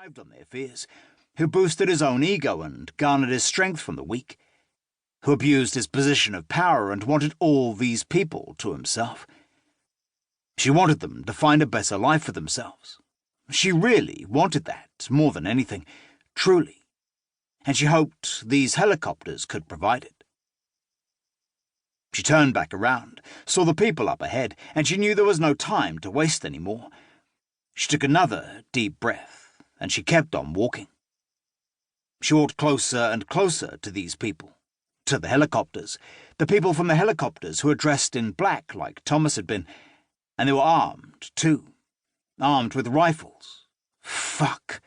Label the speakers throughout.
Speaker 1: thrived on their fears, who boosted his own ego and garnered his strength from the weak, who abused his position of power and wanted all these people to himself. She wanted them to find a better life for themselves. She really wanted that more than anything, truly, and she hoped these helicopters could provide it. She turned back around, saw the people up ahead, and she knew there was no time to waste any more. She took another deep breath, and she kept on walking. She walked closer and closer to these people, to the helicopters, the people from the helicopters who were dressed in black like Thomas had been, and they were armed, too, armed with rifles. Fuck.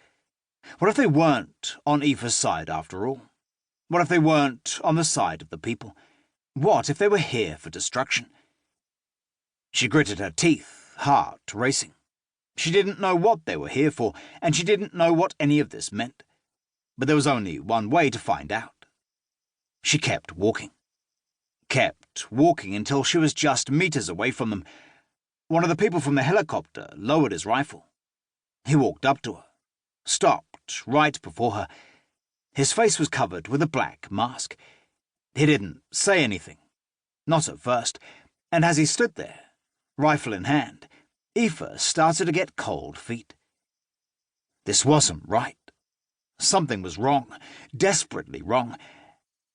Speaker 1: What if they weren't on Aoife's side after all? What if they weren't on the side of the people? What if they were here for destruction? She gritted her teeth, heart racing. She didn't know what they were here for, and she didn't know what any of this meant. But there was only one way to find out. She kept walking until she was just meters away from them. One of the people from the helicopter lowered his rifle. He walked up to her, stopped right before her. His face was covered with a black mask. He didn't say anything, not at first, and as he stood there, rifle in hand, Aoife started to get cold feet. This wasn't right. Something was wrong, desperately wrong.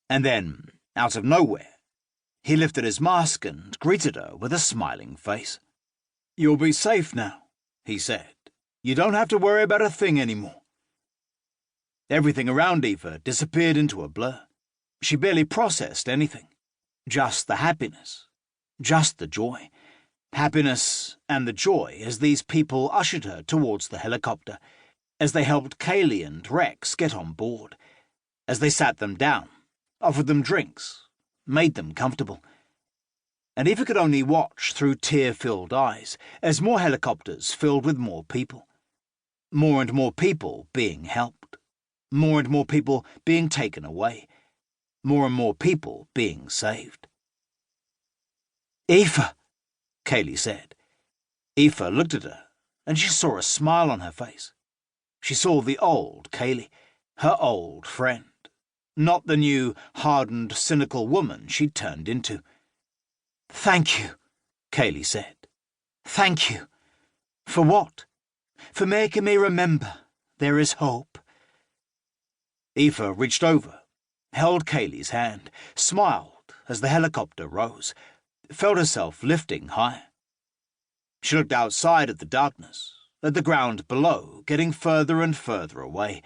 Speaker 1: And then, out of nowhere, he lifted his mask and greeted her with a smiling face. "You'll be safe now," he said. "You don't have to worry about a thing anymore." Everything around Aoife disappeared into a blur. She barely processed anything. Just the happiness. Just the joy. Happiness and the joy as these people ushered her towards the helicopter, as they helped Kaylee and Rex get on board, as they sat them down, offered them drinks, made them comfortable. And Aoife could only watch through tear-filled eyes as more helicopters filled with more people. More and more people being helped. More and more people being taken away. More and more people being saved. "Aoife," Kaylee said. Aoife looked at her, and she saw a smile on her face. She saw the old Kaylee, her old friend, not the new, hardened, cynical woman she'd turned into. "Thank you," Kaylee said. "Thank you. For what? For making me remember there is hope." Aoife reached over, held Kaylee's hand, smiled as the helicopter rose, felt herself lifting higher. She looked outside at the darkness, at the ground below, getting further and further away,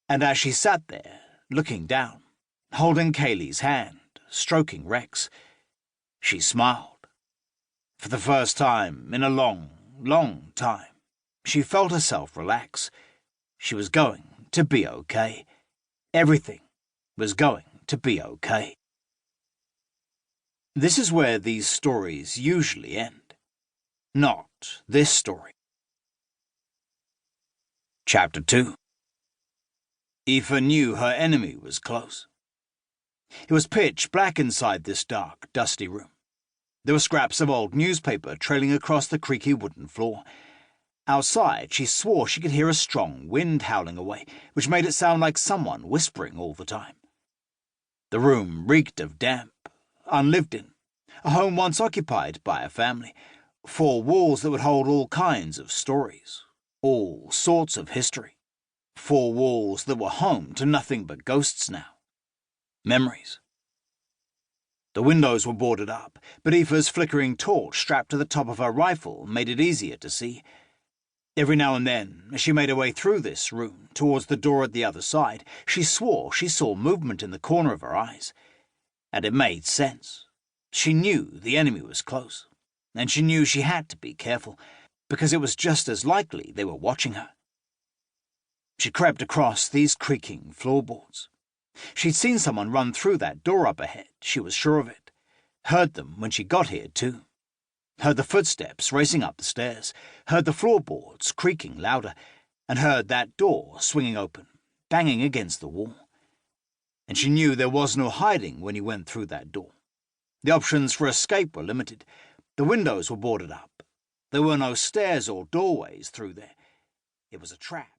Speaker 1: and as she sat there, looking down, holding Kaylee's hand, stroking Rex, she smiled. For the first time in a long, long time, she felt herself relax. She was going to be okay. Everything was going to be okay. This is where these stories usually end. Not this story. Chapter 2. Aoife knew her enemy was close. It was pitch black inside this dark, dusty room. There were scraps of old newspaper trailing across the creaky wooden floor. Outside, she swore she could hear a strong wind howling away, which made it sound like someone whispering all the time. The room reeked of damp, unlived in, a home once occupied by a family, 4 walls that would hold all kinds of stories, all sorts of history, 4 walls that were home to nothing but ghosts now. Memories. The windows were boarded up, but Aoife's flickering torch strapped to the top of her rifle made it easier to see. Every now and then, as she made her way through this room, towards the door at the other side, she swore she saw movement in the corner of her eyes. And it made sense. She knew the enemy was close, and she knew she had to be careful, because it was just as likely they were watching her. She crept across these creaking floorboards. She'd seen someone run through that door up ahead, she was sure of it. Heard them when she got here, too. Heard the footsteps racing up the stairs, heard the floorboards creaking louder, and heard that door swinging open, banging against the wall. And she knew there was no hiding when you went through that door. The options for escape were limited. The windows were boarded up. There were no stairs or doorways through there. It was a trap.